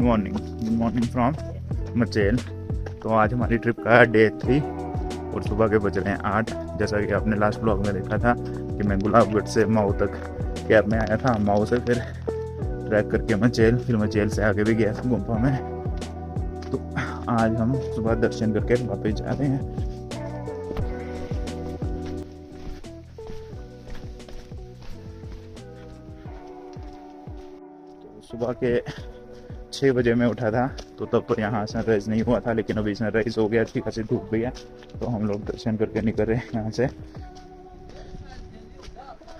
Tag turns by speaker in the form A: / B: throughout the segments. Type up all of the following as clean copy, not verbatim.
A: Morning from Machail. तो आज हमारी ट्रिप का डे 3 और सुबह के बज रहे हैं 8। जैसा कि आपने लास्ट ब्लॉग में देखा था कि मैं गुलाबगढ़ से माऊ तक कैब में आया था, माऊ से फिर ट्रैक करके मचेल, फिर मचेल से आगे भी गया था गुम्फा में। तो आज हम सुबह दर्शन करके वापस जा रहे हैं। सुबह के 6 बजे में उठा था, तो तब तो यहाँ सनराइज़ नहीं हुआ था, लेकिन अभी सनराइज़ हो गया, अच्छी खासी धूप भी है। तो हम लोग दर्शन करके निकल रहे हैं यहाँ से।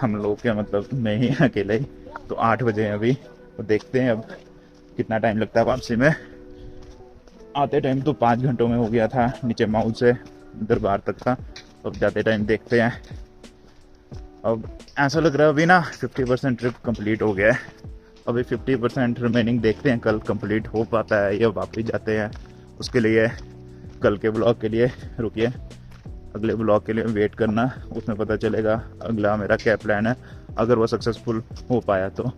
A: हम लोग के मतलब मैं ही अकेले ही। तो 8 बजे हैं अभी, तो देखते हैं अब कितना टाइम लगता है वापसी में। आते टाइम तो 5 घंटों में हो गया था, नीचे माऊ से दरबार तक था। अब जाते टाइम देखते हैं। अब ऐसा लग रहा है अभी ना 50% ट्रिप कंप्लीट हो गया है, अभी 50% रिमेनिंग। देखते हैं कल कंप्लीट हो पाता है या वापस जाते हैं। उसके लिए कल के ब्लॉग के लिए रुकिए, अगले ब्लॉग के लिए वेट करना, उसमें पता चलेगा अगला मेरा क्या प्लान है, अगर वो सक्सेसफुल हो पाया तो।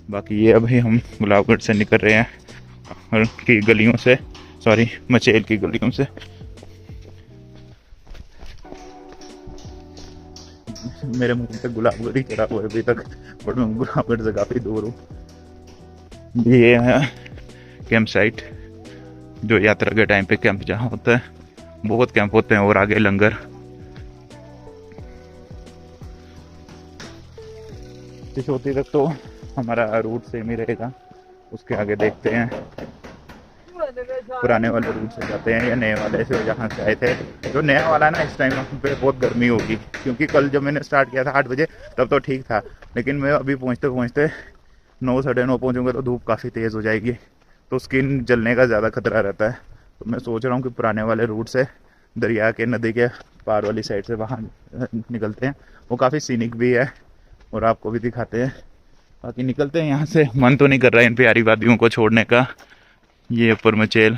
A: बाकी ये अभी हम गुलाबगढ़ से निकल रहे हैं की गलियों से, सॉरी मचेल की गलियों से। मेरे मुंह पे गुलाबगढ़ ही चढ़ा हुआ है अभी तक, बट मैं गुलाबगढ़ से काफ़ी दूर हूँ। ये है कैंप साइट, जो यात्रा के टाइम पे कैंप जहाँ होता है। बहुत कैंप होते हैं और आगे लंगर। सिसोती तक तो हमारा रूट सेम ही रहेगा, उसके आगे देखते हैं पुराने वाले रूट से जाते हैं या नए वाले से जहाँ से आए थे। जो नया वाला है ना, इस टाइम पे बहुत गर्मी होगी, क्योंकि कल जब मैंने स्टार्ट किया था 8 बजे तब तो ठीक था, लेकिन मैं अभी पहुँचते पहुँचते 9 साढ़े 9 पहुँचूँगा तो धूप काफ़ी तेज़ हो जाएगी, तो स्किन जलने का ज़्यादा खतरा रहता है। तो मैं सोच रहा हूँ कि पुराने वाले रूट से दरिया के नदी के पार वाली साइड से वहाँ निकलते हैं। वो काफ़ी सीनिक भी है और आपको भी दिखाते हैं। बाकी निकलते हैं यहाँ से। मन तो नहीं कर रहा है इन प्यारी वादियों को छोड़ने का। ये ऊपर मचेल,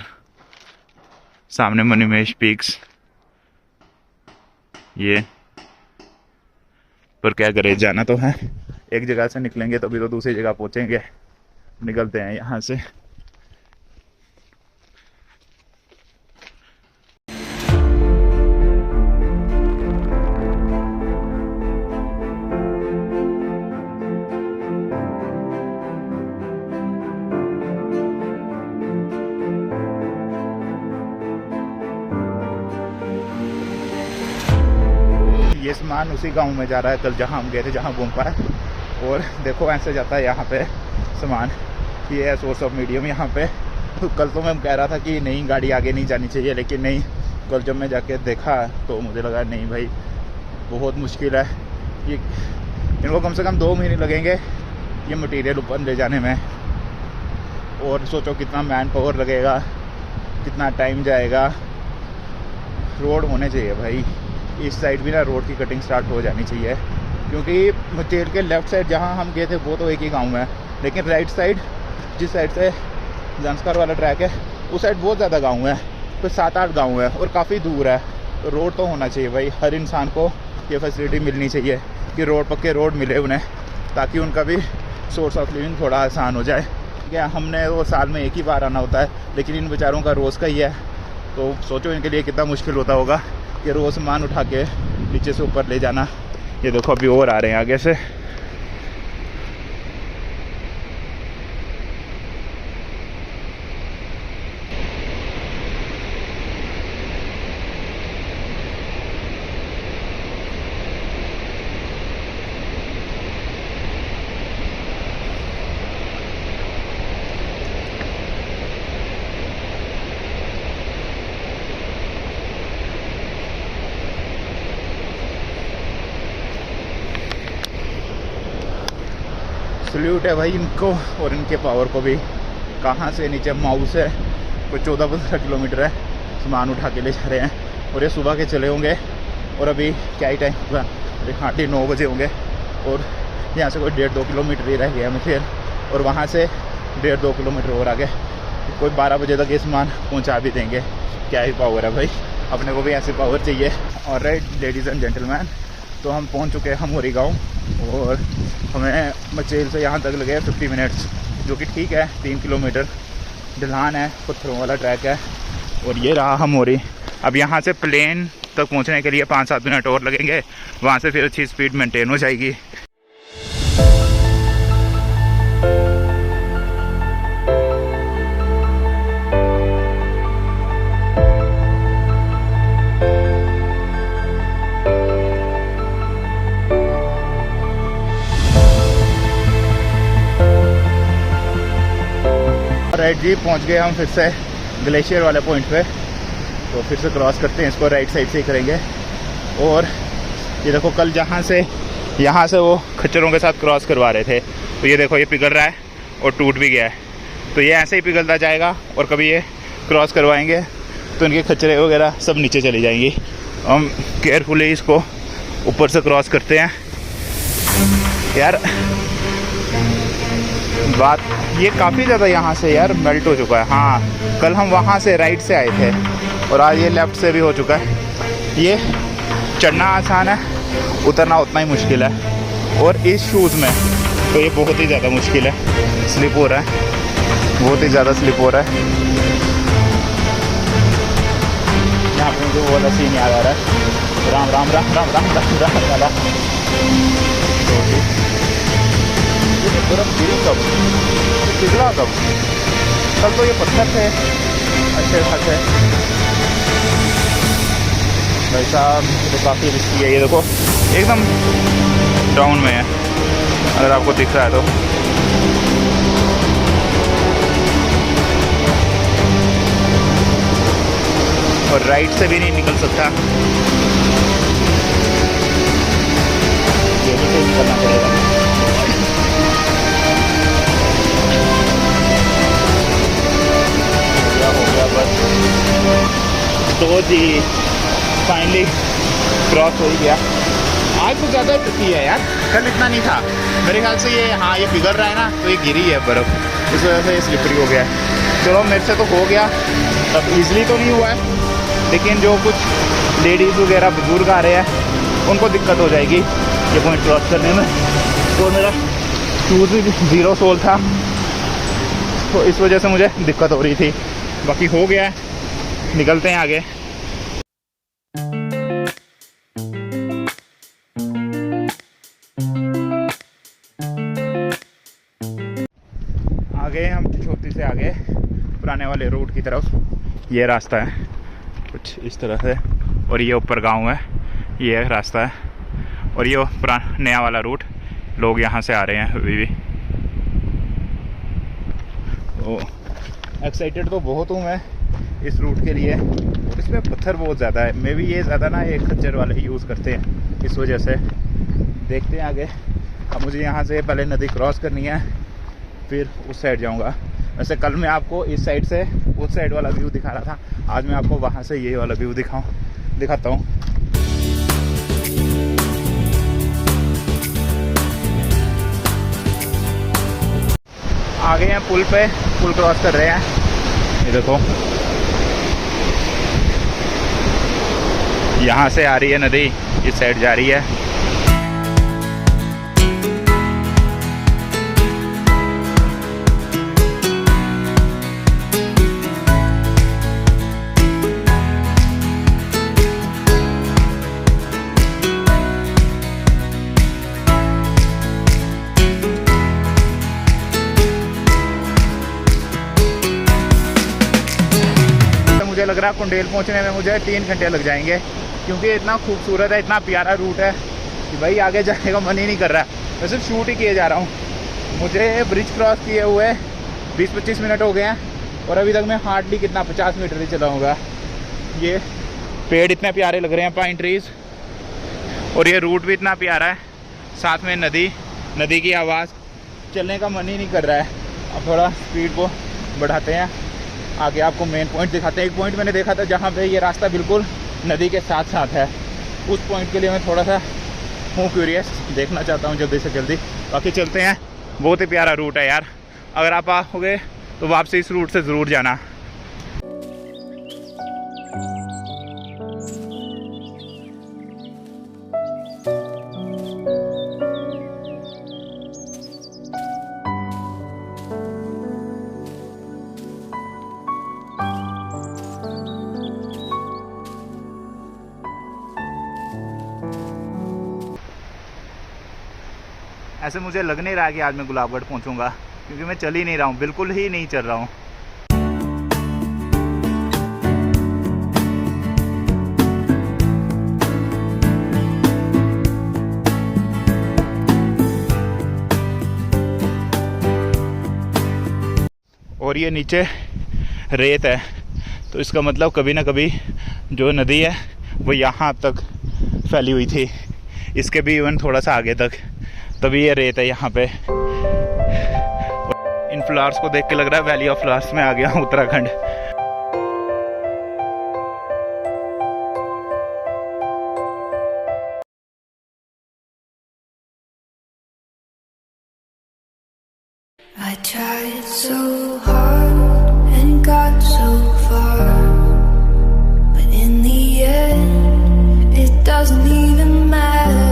A: सामने मणिमहेश पीक्स, ये पर क्या करें, जाना तो है। एक जगह से निकलेंगे तभी तो दूसरी जगह पहुंचेंगे। निकलते हैं यहाँ से। ये सामान उसी गांव में जा रहा है कल जहां हम गए थे, जहां गुम्फा है। और देखो ऐसे जाता है यहाँ पे सामान। ये है सोर्स ऑफ मीडियम यहाँ पे। तो कल तो मैं कह रहा था कि नहीं गाड़ी आगे नहीं जानी चाहिए, लेकिन नहीं, कल जब मैं जाके देखा तो मुझे लगा नहीं भाई बहुत मुश्किल है। ये इनको कम से कम 2 महीने लगेंगे ये मटेरियल ऊपर ले जाने में। और सोचो कितना मैन पावर लगेगा, कितना टाइम जाएगा। रोड होने चाहिए भाई, इस साइड भी ना रोड की कटिंग स्टार्ट हो जानी चाहिए, क्योंकि मचेल के लेफ़्ट साइड जहाँ हम गए थे वो तो एक ही गांव है, लेकिन राइट साइड जिस साइड से जानसकार वाला ट्रैक है उस साइड बहुत ज़्यादा गांव है, तो 7-8 गांव है और काफ़ी दूर है। तो रोड तो होना चाहिए भाई, हर इंसान को ये फैसिलिटी मिलनी चाहिए कि रोड, पक्के रोड मिले उन्हें, ताकि उनका भी सोर्स ऑफ लिविंग थोड़ा आसान हो जाए। क्या हमने वो साल में एक ही बार आना होता है, लेकिन इन बेचारों का रोज़ का ही है। तो सोचो इनके लिए कितना मुश्किल होता होगा कि रोज़ सामान उठा के नीचे से ऊपर ले जाना। ये देखो अभी और आ रहे हैं आगे से। सल्यूट है भाई इनको और इनके पावर को भी। कहाँ से नीचे माऊ से कोई 14-15 किलोमीटर है, सामान उठा के ले जा रहे हैं। और ये सुबह के चले होंगे और अभी क्या ही टाइम हुआ, हार्डली 9 बजे होंगे। और यहाँ से कोई 1.5-2 किलोमीटर ही रह गया है मचेल, और वहाँ से 1.5-2 किलोमीटर और आगे कोई 12 बजे तक ये सामान पहुँचा भी देंगे। क्या ही पावर है भाई, अपने को भी ऐसे पावर चाहिए। और राइट लेडीज़ एंड जेंटलमैन, तो हम पहुँच चुके हैं हमोरी गाँव, और हमें मचेल से यहाँ तक लगे 50 मिनट्स, जो कि ठीक है, 3 किलोमीटर। ढलान है, पत्थरों वाला ट्रैक है। और ये रहा हमोरी। अब यहाँ से प्लेन तक पहुँचने के लिए 5-7 मिनट और लगेंगे, वहाँ से फिर अच्छी स्पीड मेंटेन हो जाएगी। राइट जी, पहुंच गए हम फिर से ग्लेशियर वाले पॉइंट पे। तो फिर से क्रॉस करते हैं इसको, राइट साइड से ही करेंगे। और ये देखो, कल जहाँ से यहाँ से वो खच्चरों के साथ क्रॉस करवा रहे थे, तो ये देखो ये पिघल रहा है और टूट भी गया है। तो ये ऐसे ही पिघलता जाएगा और कभी ये क्रॉस करवाएंगे तो इनके खच्चरे वगैरह सब नीचे चली जाएंगी। हम केयरफुली इसको ऊपर से क्रॉस करते हैं। यार बात ये काफ़ी ज़्यादा यहाँ से यार मेल्ट हो चुका है। हाँ, कल हम वहाँ से राइट से आए थे और आज ये लेफ़्ट से भी हो चुका है। ये चढ़ना आसान है, उतरना उतना ही मुश्किल है। और इस शूज़ में तो ये बहुत ही ज़्यादा मुश्किल है, स्लिप हो रहा है, बहुत ही ज़्यादा स्लिप हो रहा है। यहाँ पर मुझे वो वाला सीन याद आ रहा है, राम राम राम राम राम राम राम वाला। बर्फ गिरी कब, पिघला कब? कल तो ये पत्थर थे अच्छे खासे। भाई साहब तो काफ़ी रिस्की है। ये देखो एकदम डाउन में है, अगर आपको दिख रहा है तो। और राइट से भी नहीं निकल सकता, ये भी निकलना पड़ेगा। तो जी फाइनली क्रॉस हो ही गया। आज कुछ ज़्यादा ट्रिकी है यार, कल इतना नहीं था मेरे ख्याल से। ये हाँ, ये पिघल रहा है ना, तो ये गिरी है बर्फ़, इस वजह से ये स्लिपरी हो गया है। चलो मेरे से तो हो गया, अब ईज़िली तो नहीं हुआ है, लेकिन जो कुछ लेडीज़ वगैरह बुजुर्ग आ रहे हैं उनको दिक्कत हो जाएगी ये पॉइंट क्रॉस करने में। तो मेरा शूज़ भी 0 सोल था, तो इस वजह से मुझे दिक्कत हो रही थी। बाकी हो गया है, निकलते हैं आगे। आगे हम छोटी से आगे पुराने वाले रूट की तरफ। ये रास्ता है कुछ इस तरह से, और ये ऊपर गांव है, ये रास्ता है। और ये पुराना नया वाला रूट, लोग यहाँ से आ रहे हैं अभी भी। तो एक्साइटेड तो बहुत हूँ मैं इस रूट के लिए। इसमें पत्थर बहुत ज़्यादा है, मे भी ये ज़्यादा ना ये खच्चर वाले यूज़ करते हैं, इस वजह से। देखते हैं आगे। अब मुझे यहाँ से पहले नदी क्रॉस करनी है, फिर उस साइड जाऊँगा। वैसे कल मैं आपको इस साइड से उस साइड वाला व्यू दिखा रहा था, आज मैं आपको वहाँ से ये वाला व्यू दिखाता हूँ। आ गए हैं पुल पे, पुल क्रॉस कर रहे हैं। ये देखो यहाँ से आ रही है नदी, इस साइड जा रही है। मुझे लग रहा है कुंडेल पहुंचने में मुझे 3 घंटे लग जाएंगे, क्योंकि इतना खूबसूरत है, इतना प्यारा रूट है कि भाई आगे जाने का मन ही नहीं कर रहा है। मैं सिर्फ शूट ही किए जा रहा हूँ। मुझे ब्रिज क्रॉस किए हुए 20-25 मिनट हो गए हैं और अभी तक मैं हार्डली कितना 50 मीटर ही चला होगा। ये पेड़ इतने प्यारे लग रहे हैं, पाइन ट्रीज, और ये रूट भी इतना प्यारा है, साथ में नदी की आवाज़, चलने का मन ही नहीं कर रहा है। अब थोड़ा स्पीड को बढ़ाते हैं, आगे आपको मेन पॉइंट दिखाते हैं। एक पॉइंट मैंने देखा था जहाँ पे ये रास्ता बिल्कुल नदी के साथ साथ है, उस पॉइंट के लिए मैं थोड़ा सा हूँ क्यूरियस, देखना चाहता हूँ जल्दी से जल्दी। बाकी चलते हैं, बहुत ही प्यारा रूट है यार। अगर आप आओगे तो वापसी इस रूट से ज़रूर जाना। ऐसे मुझे लग नहीं रहा है कि आज मैं गुलाबगढ़ पहुंचूंगा, क्योंकि मैं चल ही नहीं रहा हूँ, बिल्कुल ही नहीं चल रहा हूँ। और ये नीचे रेत है, तो इसका मतलब कभी ना कभी जो नदी है वो यहाँ तक फैली हुई थी, इसके भी इवन थोड़ा सा आगे तक, तभी ये रेत है यहाँ पे। इन फ्लावर्स को देख के लग रहा है वैली ऑफ फ्लावर्स में आ गया हूँ, Uttarakhand.
B: I tried so hard and got so far, but in the end it doesn't even matter.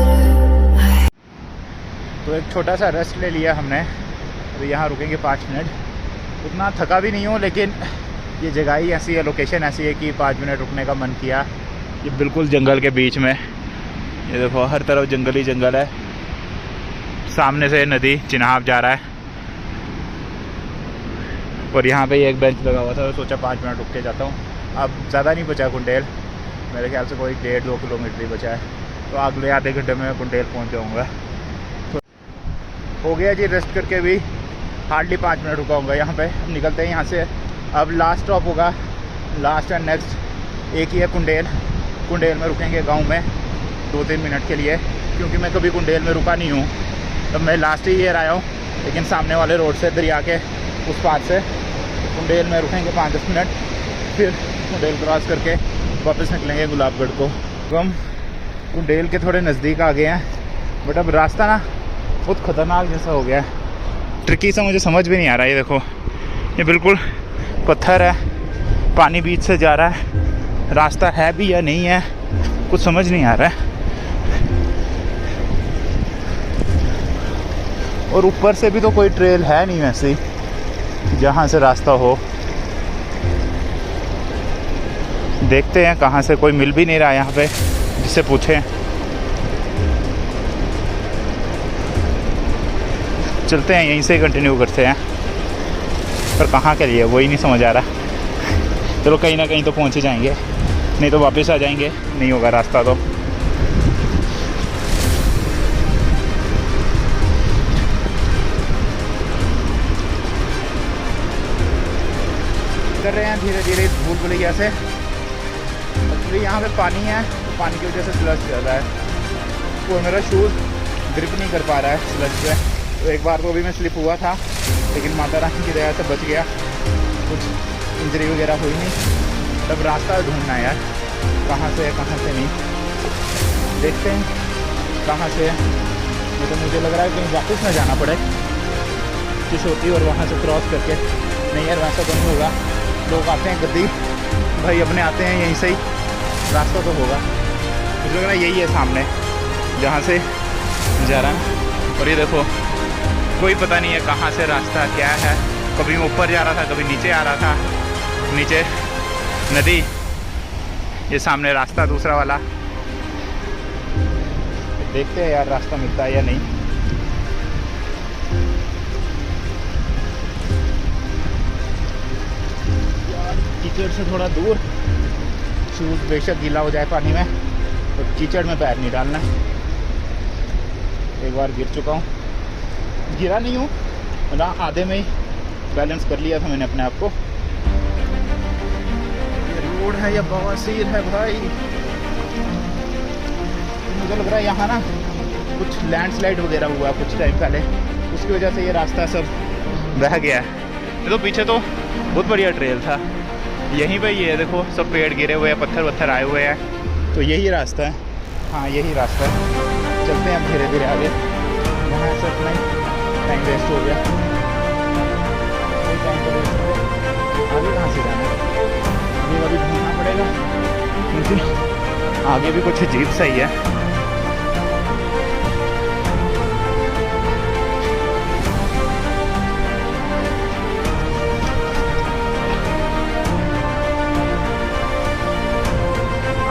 A: तो एक छोटा सा रेस्ट ले लिया हमने, तो यहाँ रुकेंगे 5 मिनट। उतना थका भी नहीं हूँ, लेकिन ये जगह ही ऐसी है, लोकेशन ऐसी है कि 5 मिनट रुकने का मन किया। ये बिल्कुल जंगल के बीच में, ये देखो हर तरफ जंगल ही जंगल है। सामने से नदी चिनाब जा रहा है, और यहाँ पे एक बेंच लगा हुआ था, तो सोचा 5 मिनट रुक के जाता हूँ। अब ज़्यादा नहीं बचा कुंडेल, मेरे ख्याल से कोई 1.5-2 किलोमीटर ही बचा है, तो अगले आधे घंटे में कुंडेल पहुँच जाऊँगा। तो हो गया जी, रेस्ट करके भी हार्डली 5 मिनट रुका हूँगा यहाँ पे। अब निकलते हैं यहाँ से। अब लास्ट स्टॉप होगा, लास्ट एंड नेक्स्ट एक ही है कुंडेल। कुंडेल में रुकेंगे गाँव में 2-3 मिनट के लिए, क्योंकि मैं कभी कुंडेल में रुका नहीं हूँ। तब मैं लास्ट ही ईयर आया हूँ, लेकिन सामने वाले रोड से दरिया के उस पार से कुंडेल में रुकेंगे 5-10 मिनट, फिर कुंडेल क्रॉस करके वापस निकलेंगे गुलाबगढ़ को। तो हम कुंडेल के थोड़े नज़दीक आ गए हैं, बट अब रास्ता ना बहुत ख़तरनाक जैसा हो गया है, ट्रिकी सा, मुझे समझ भी नहीं आ रहा। ये देखो, ये बिल्कुल पत्थर है, पानी बीच से जा रहा है, रास्ता है भी या नहीं है कुछ समझ नहीं आ रहा है। और ऊपर से भी तो कोई ट्रेल है नहीं वैसे जहाँ से रास्ता हो। देखते हैं कहाँ से, कोई मिल भी नहीं रहा यहाँ पे जिससे पूछें। चलते हैं, यहीं से कंटिन्यू करते हैं, पर कहाँ के लिए वही नहीं समझ आ रहा। चलो कहीं ना कहीं तो पहुँच ही जाएंगे, नहीं तो वापस आ जाएंगे, नहीं होगा रास्ता तो। कर रहे हैं धीरे धीरे भूल भुलैया से। एक्चुअली यहाँ पे पानी है, तो पानी की वजह से स्लज चल रहा है, और मेरा शूज़ ग्रिप नहीं कर पा रहा है स्लज पे। तो एक बार तो भी मैं स्लिप हुआ था, लेकिन माता रानी की दया से बच गया, कुछ इंजरी वगैरह हुई नहीं। तब रास्ता ढूंढना है यार, कहाँ से है कहाँ से नहीं। देखते हैं कहाँ से है। तो मुझे लग रहा है कहीं वापस ना जाना पड़े किशोती और वहाँ से क्रॉस करके। नहीं यार, वैसा तो नहीं होगा, लोग आते हैं गद्दी भाई अपने आते हैं यहीं से ही, रास्ता तो होगा। मुझे लग रहा है यही है सामने जहाँ से जा रहा है। और ये देखो, कोई पता नहीं है कहाँ से रास्ता क्या है, कभी मैं ऊपर जा रहा था, कभी नीचे आ रहा था। नीचे नदी, ये सामने रास्ता दूसरा वाला। देखते हैं यार रास्ता मिलता है या नहीं। कीचड़ से थोड़ा दूर, शूज़ बेशक गीला हो जाए पानी में, तो कीचड़ में पैर नहीं डालना। एक बार गिर चुका हूँ, गिरा नहीं हूँ ना, आधे में ही बैलेंस कर लिया था मैंने अपने आप को। ये रोड है या बवासीर है भाई। मुझे लग रहा है यहाँ ना कुछ लैंडस्लाइड वगैरह हुआ कुछ टाइम पहले, उसकी वजह से ये रास्ता सब बह गया है। तो पीछे तो बहुत बढ़िया ट्रेल था, यहीं पे ये देखो सब पेड़ गिरे हुए हैं, पत्थर वत्थर आए हुए हैं, तो यही रास्ता है। हाँ यही रास्ता है, चलते हैं अब धीरे धीरे आगे। यहाँ से अपना टाइम वेस्ट हो गया, टाइम तो वेस्ट हो गया। आगे कहाँ से जाना है, ये अभी घूमना पड़ेगा, क्योंकि आगे भी कुछ अजीब सा ही है।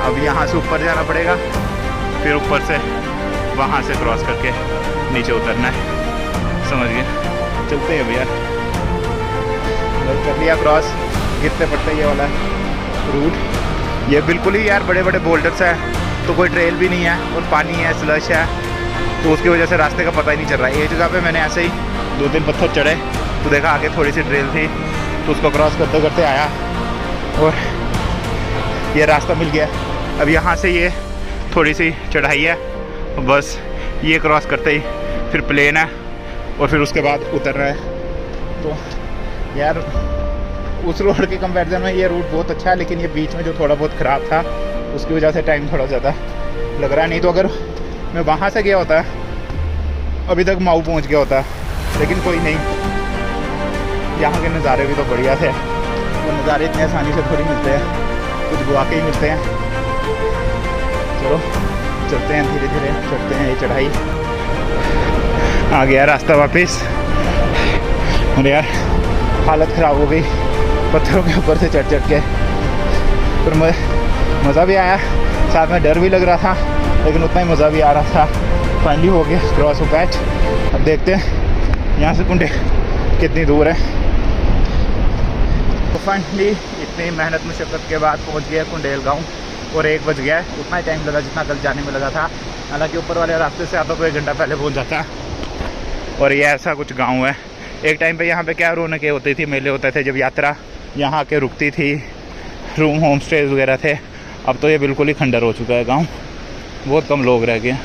A: अब यहाँ से ऊपर जाना पड़ेगा, फिर ऊपर से वहाँ से क्रॉस करके नीचे उतरना है, समझ गए। चलते हैं भैया, बस कर लिया क्रॉस। गिरते पड़ते ये वाला रूट, ये बिल्कुल ही यार बड़े बड़े बोल्डर्स है, तो कोई ट्रेल भी नहीं है और पानी है, स्लश है, तो उसकी वजह से रास्ते का पता ही नहीं चल रहा है। एक जगह पे मैंने ऐसे ही 2-3 पत्थर चढ़े तो देखा आगे थोड़ी सी ट्रेल थी, तो उसको क्रॉस करते करते आया और ये रास्ता मिल गया। अब यहाँ से ये थोड़ी सी चढ़ाई है, बस ये क्रॉस करते ही फिर प्लेन है और फिर उसके बाद उतरना है। तो यार उस रोड के कंपैरिजन में ये रूट बहुत अच्छा है, लेकिन ये बीच में जो थोड़ा बहुत ख़राब था उसकी वजह से टाइम थोड़ा ज़्यादा लग रहा है। नहीं तो अगर मैं वहाँ से गया होता अभी तक माऊ पहुँच गया होता, लेकिन कोई नहीं। यहाँ के नज़ारे भी तो बढ़िया थे, वो नज़ारे इतने आसानी से थोड़ी मिलते हैं, कुछ गुआ के ही मिलते हैं। चलो चलते हैं, धीरे धीरे चढ़ते हैं ये चढ़ाई। आ गया रास्ता वापस, और यार हालत ख़राब हो गई पत्थरों के ऊपर से चढ़ के, पर मज़ा भी आया, साथ में डर भी लग रहा था, लेकिन उतना ही मज़ा भी आ रहा था। फाइनली हो गया क्रॉस ऑफ पैच। अब देखते हैं यहाँ से कुंडे कितनी दूर है। तो फाइनली इतनी मेहनत मुशक्क़त के बाद पहुँच गया कुंडेल गाँव, और 1 बज गया। उतना ही टाइम लगा जितना कल जाने में लगा था, हालांकि ऊपर वाले रास्ते से आता तो 1 घंटा पहले पहुँच जाता। और ये ऐसा कुछ गाँव है। एक टाइम पे यहाँ पे क्या रौनकें होती थी, मेले होते थे, जब यात्रा यहाँ के रुकती थी, रूम होम स्टेज वगैरह थे। अब तो ये बिल्कुल ही खंडर हो चुका है गांव, बहुत कम लोग रह गए।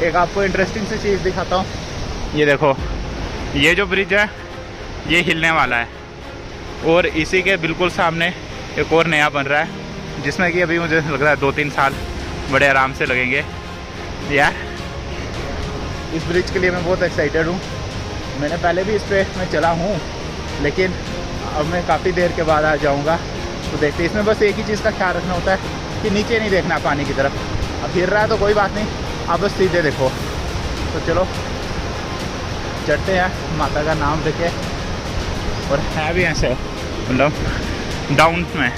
A: एक आपको इंटरेस्टिंग सी चीज़ दिखाता हूँ, ये देखो, ये जो ब्रिज है ये हिलने वाला है, और इसी के बिल्कुल सामने एक और नया बन रहा है, जिसमें कि अभी मुझे लग रहा है 2-3 साल बड़े आराम से लगेंगे। यार इस ब्रिज के लिए मैं बहुत एक्साइटेड हूँ। मैंने पहले भी इस पर मैं चला हूँ, लेकिन अब मैं काफ़ी देर के बाद आ जाऊँगा, तो देखते हैं। इसमें बस एक ही चीज़ का ख्याल रखना होता है कि नीचे नहीं देखना पानी की तरफ। अब फिर रहा है तो कोई बात नहीं, आप बस सीधे देखो। तो चलो चढ़ते हैं माता का नाम लेके, और है भी ऐसे मतलब डाउन में।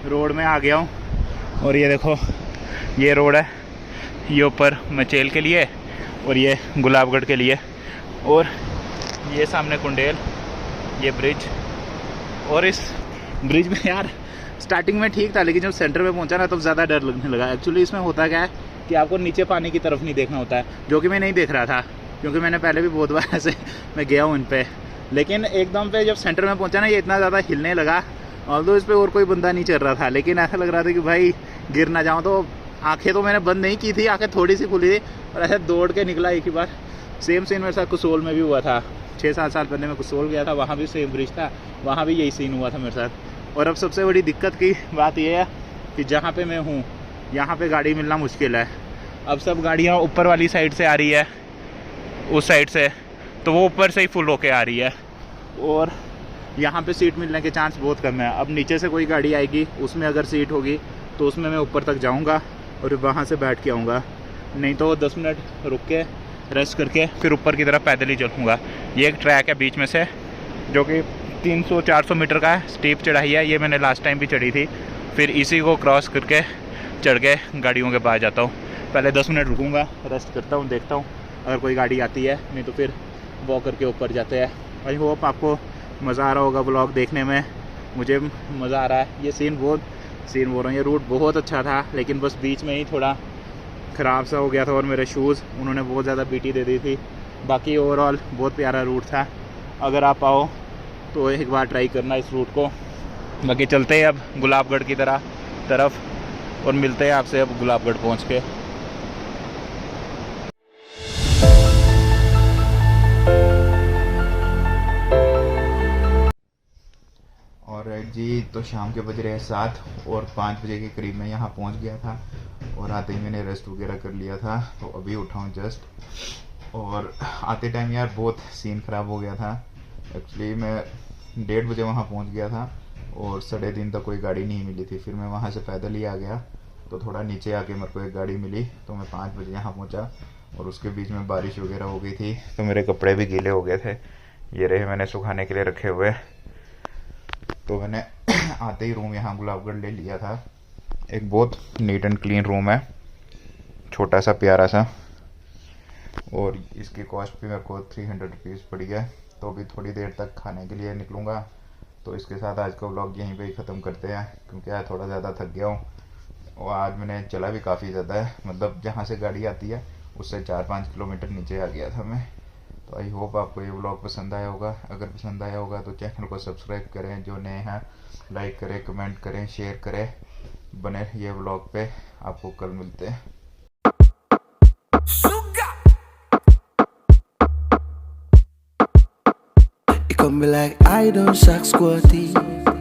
A: रोड में आ गया हूँ, और ये देखो ये रोड है, ये ऊपर मचेल के लिए और ये गुलाबगढ़ के लिए, और ये सामने कुंडेल, ये ब्रिज। और इस ब्रिज में यार स्टार्टिंग में ठीक था, लेकिन जब सेंटर में पहुंचा ना तब ज़्यादा डर लगने लगा। एक्चुअली इसमें होता क्या है कि आपको नीचे पानी की तरफ नहीं देखना होता है, जो कि मैं नहीं देख रहा था, क्योंकि मैंने पहले भी बहुत बार ऐसे मैं गया हूँ इन पर। लेकिन एकदम पे जब सेंटर में पहुंचा ना, ये इतना ज़्यादा हिलने लगा, ऑल्दो इस पर और कोई बंदा नहीं चल रहा था, लेकिन ऐसा लग रहा था कि भाई गिर ना जाऊँ। तो आंखें तो मैंने बंद नहीं की थी, आंखें थोड़ी सी खुली थी, और ऐसे दौड़ के निकला एक ही बार। सेम सीन मेरे साथ कसोल में भी हुआ था, 6-7 साल पहले मैं कसोल गया था, वहाँ भी सेम ब्रिज था, वहाँ भी यही सीन हुआ था मेरे साथ। और अब सबसे बड़ी दिक्कत की बात यह है कि जहाँ पे मैं हूँ यहाँ पे गाड़ी मिलना मुश्किल है। अब सब गाड़ियाँ ऊपर वाली साइड से आ रही है, उस साइड से, तो वो ऊपर से ही फुल होके आ रही है, और यहाँ पे सीट मिलने के चांस बहुत कम है। अब नीचे से कोई गाड़ी आएगी, उसमें अगर सीट होगी तो उसमें मैं ऊपर तक जाऊँगा और वहाँ से बैठ के आऊँगा, नहीं तो 10 मिनट रुक के रेस्ट करके फिर ऊपर की तरफ पैदल ही चलूँगा। ये एक ट्रैक है बीच में से, जो कि 300-400 मीटर का है, स्टीप चढ़ाई है। ये मैंने लास्ट टाइम भी चढ़ी थी, फिर इसी को क्रॉस करके चढ़ के गाड़ियों के पास जाता हूँ। पहले 10 मिनट रुकूँगा, रेस्ट करता हूँ, देखता हूँ अगर कोई गाड़ी आती है, नहीं तो फिर वॉक करके ऊपर जाते हैं। आई होप आपको मज़ा आ रहा होगा ब्लॉग देखने में, मुझे मज़ा आ रहा है। ये सीन बोल रहा हूँ, ये रूट बहुत अच्छा था, लेकिन बस बीच में ही थोड़ा ख़राब सा हो गया था, और मेरे शूज़ उन्होंने बहुत ज़्यादा पीटी दे दी थी। बाकी ओवरऑल बहुत प्यारा रूट था, अगर आप आओ तो एक बार ट्राई करना इस रूट को। बाकी चलते हैं अब गुलाबगढ़ की तरफ, और मिलते हैं आपसे अब गुलाबगढ़ पहुंच के। और जी तो शाम के बज रहे हैं 7 और 5 बजे के करीब मैं यहाँ पहुँच गया था और आते ही मैंने रेस्ट वगैरह कर लिया था, तो अभी उठा हूँ जस्ट। और आते टाइम यार बहुत सीन ख़राब हो गया था। एक्चुअली मैं 1:30 बजे वहाँ पहुँच गया था और 3:30 तक कोई गाड़ी नहीं मिली थी। फिर मैं वहाँ से पैदल ही आ गया, तो थोड़ा नीचे आके मेरे को एक गाड़ी मिली, तो मैं 5 बजे यहाँ पहुँचा। और उसके बीच में बारिश वगैरह हो गई थी, तो मेरे कपड़े भी गीले हो गए थे। ये रहे मैंने सुखाने के लिए रखे हुए। तो मैंने आते ही रूम यहाँ गुलाबगढ़ ले लिया था। एक बहुत नीट एंड क्लीन रूम है, छोटा सा प्यारा सा, और इसकी कॉस्ट भी मेरे को 300 रुपीज़ पड़ी है। तो अभी थोड़ी देर तक खाने के लिए निकलूँगा, तो इसके साथ आज का व्लॉग यहीं पे ही ख़त्म करते हैं, क्योंकि आज थोड़ा ज़्यादा थक गया हूँ और आज मैंने चला भी काफ़ी ज़्यादा है। मतलब जहाँ से गाड़ी आती है उससे 4-5 किलोमीटर नीचे आ गया था मैं। तो आई होप आपको ये व्लॉग पसंद आया होगा। अगर पसंद आया होगा तो चैनल को सब्सक्राइब करें, जो नए हैं लाइक करें, कमेंट करें, शेयर करें। बने ये व्लॉग पे, आपको कल मिलते हैं।
C: You come be like I don't suck squatty.